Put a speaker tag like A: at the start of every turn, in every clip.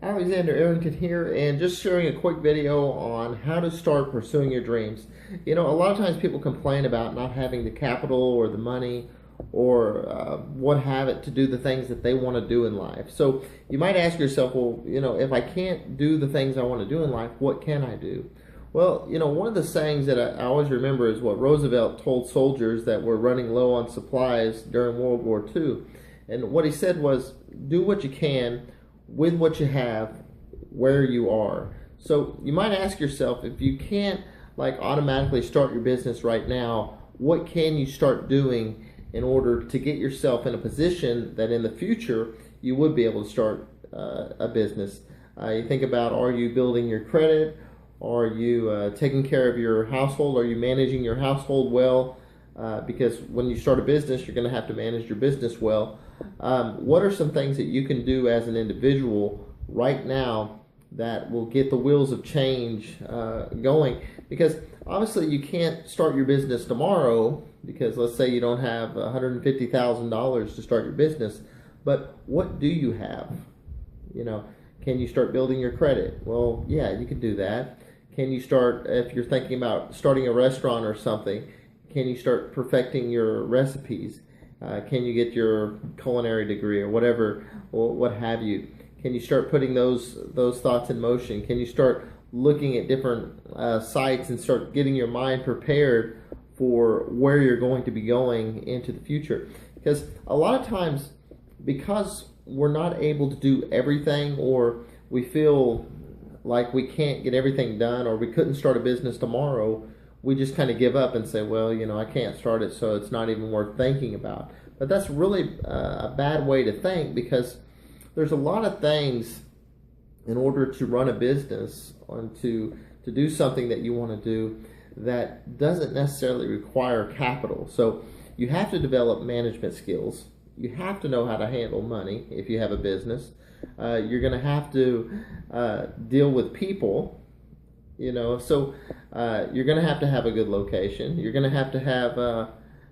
A: Alexander Arrington here, and just sharing a quick video on how to start pursuing your dreams. You know, a lot of times people complain about not having the capital or the money or what have it to do the things that they want to do in life. So you might ask yourself, well, you know, if I can't do the things I want to do in life, what can I do? Well, you know, one of the sayings that I always remember is what Roosevelt told soldiers that were running low on supplies during World War II. And what he said was, do what you can with what you have where you are. So you might ask yourself, if you can't like automatically start your business right now, what can you start doing in order to get yourself in a position that in the future you would be able to start a business? You think about, are you building your credit? Are you taking care of your household? Are you managing your household well? Because when you start a business, you're going to have to manage your business well. What are some things that you can do as an individual right now that will get the wheels of change going? Because obviously you can't start your business tomorrow, because let's say you don't have $150,000 to start your business, but what do you have? You know, can you start building your credit? Well, yeah, you can do that. Can you start, if you're thinking about starting a restaurant or something, can you start perfecting your recipes? Can you get your culinary degree or whatever, or what have you? Can you start putting those thoughts in motion? Can you start looking at different sites and start getting your mind prepared for where you're going to be going into the future? Because a lot of times, because we're not able to do everything, or we feel like we can't get everything done, or we couldn't start a business tomorrow, we just kind of give up and say, well, you know, I can't start it, so it's not even worth thinking about. But that's really a bad way to think, because there's a lot of things in order to run a business and to do something that you want to do that doesn't necessarily require capital. So you have to develop management skills. You have to know how to handle money if you have a business. You're going to have to deal with people. You know, so you're going to have a good location. You're going to have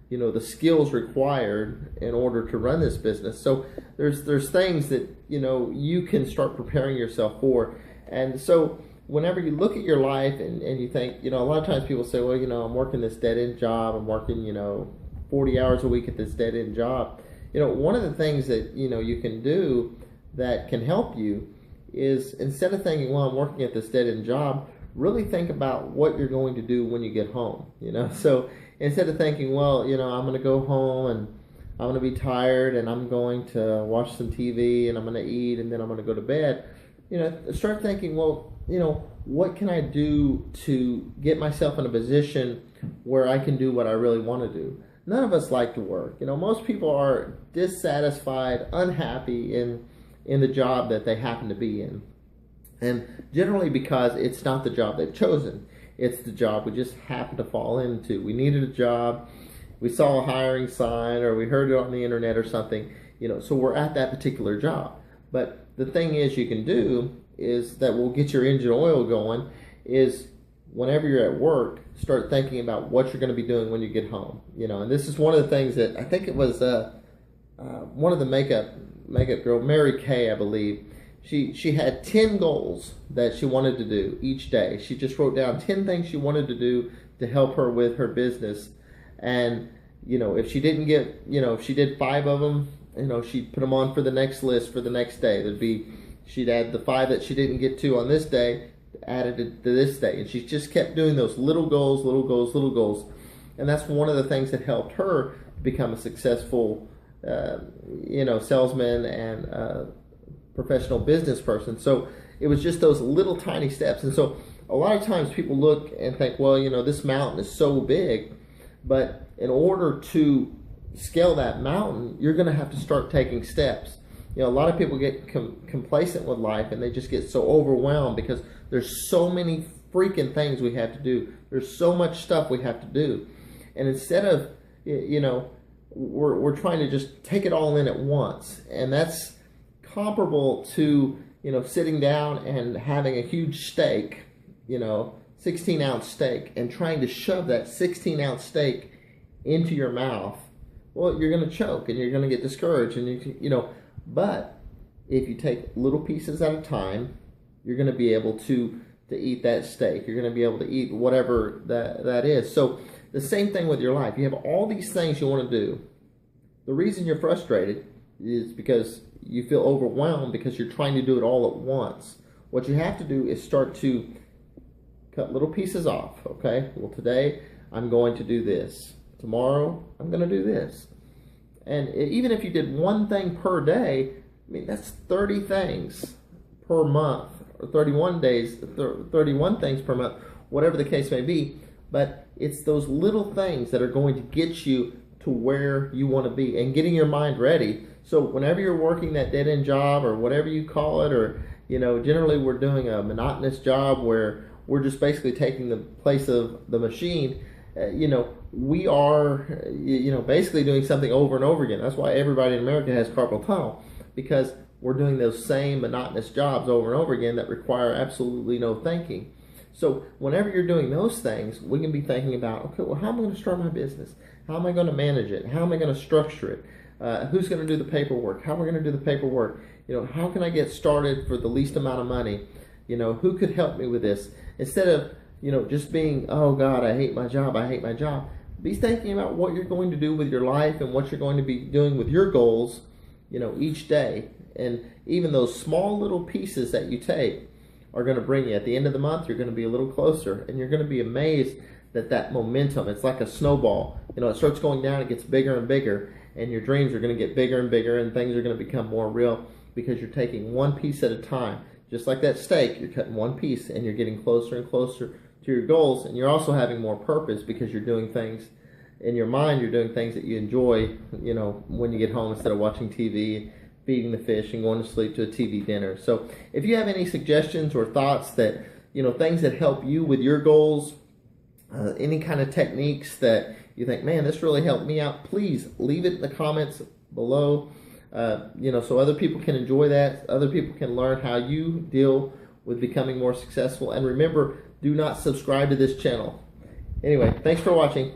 A: you know, the skills required in order to run this business. So there's things that, you know, you can start preparing yourself for. And so whenever you look at your life and you think, you know, a lot of times people say, well, you know, I'm working this dead-end job. I'm working, you know, 40 hours a week at this dead-end job. You know, one of the things that, you know, you can do that can help you is, instead of thinking, well, I'm working at this dead-end job, really think about what you're going to do when you get home. You know, so instead of thinking, well, you know, I'm going to go home and I'm going to be tired and I'm going to watch some TV and I'm going to eat and then I'm going to go to bed, you know, start thinking, well, you know, what can I do to get myself in a position where I can do what I really want to do? None of us like to work. You know, most people are dissatisfied, unhappy in the job that they happen to be in. And generally because it's not the job they've chosen. It's the job we just happened to fall into. We needed a job, we saw a hiring sign, or we heard it on the internet or something, you know, so we're at that particular job. But the thing is, you can do is that will get your engine oil going is, whenever you're at work, start thinking about what you're going to be doing when you get home. You know, and this is one of the things that I think it was one of the makeup girl, Mary Kay, I believe. She had 10 goals that she wanted to do each day. She just wrote down 10 things she wanted to do to help her with her business. And, you know, if she didn't get, you know, if she did 5 of them, you know, she'd put them on for the next list for the next day. She'd add the 5 that she didn't get to on this day, added it to this day. And she just kept doing those little goals, little goals, little goals. And that's one of the things that helped her become a successful, you know, salesman and professional business person. So it was just those little tiny steps. And so a lot of times people look and think, well, you know, this mountain is so big, but in order to scale that mountain, you're going to have to start taking steps. You know, a lot of people get complacent with life, and they just get so overwhelmed because there's so many freaking things we have to do. There's so much stuff we have to do. And instead of, you know, we're trying to just take it all in at once. And that's comparable to, you know, sitting down and having a huge steak, you know, 16-ounce steak, and trying to shove that 16-ounce steak into your mouth. Well, you're going to choke and you're going to get discouraged, and you know, but if you take little pieces at a time, you're going to be able to eat that steak. You're going to be able to eat whatever that is. So the same thing with your life. You have all these things you want to do. The reason you're frustrated is because you feel overwhelmed because you're trying to do it all at once. What you have to do is start to cut little pieces off. Okay, well, today I'm going to do this. Tomorrow I'm going to do this. And even if you did one thing per day, I mean, that's 30 things per month, or 31 days, 31 things per month, whatever the case may be. But it's those little things that are going to get you to where you want to be and getting your mind ready. So whenever you're working that dead-end job or whatever you call it, or, generally we're doing a monotonous job where we're just basically taking the place of the machine, we are, basically doing something over and over again. That's why everybody in America has carpal tunnel, because we're doing those same monotonous jobs over and over again that require absolutely no thinking. So whenever you're doing those things, we can be thinking about, okay, well, how am I going to start my business? How am I going to manage it? How am I going to structure it? Who's going to do the paperwork? How am I going to do the paperwork? How can I get started for the least amount of money? Who could help me with this? Instead of, just being, oh God, I hate my job, I hate my job. Be thinking about what you're going to do with your life and what you're going to be doing with your goals, each day. And even those small little pieces that you take are going to bring you, at the end of the month, you're going to be a little closer, and you're going to be amazed that momentum, it's like a snowball. It starts going down, it gets bigger and bigger, and your dreams are going to get bigger and bigger, and things are going to become more real because you're taking one piece at a time. Just like that steak, you're cutting one piece, and you're getting closer and closer to your goals, and you're also having more purpose because you're doing things in your mind. You're doing things that you enjoy, when you get home, instead of watching TV, feeding the fish, and going to sleep to a TV dinner. So if you have any suggestions or thoughts that, things that help you with your goals, any kind of techniques that you think, man, this really helped me out, please leave it in the comments below, so other people can enjoy that. Other people can learn how you deal with becoming more successful. And remember, do not subscribe to this channel. Anyway, thanks for watching.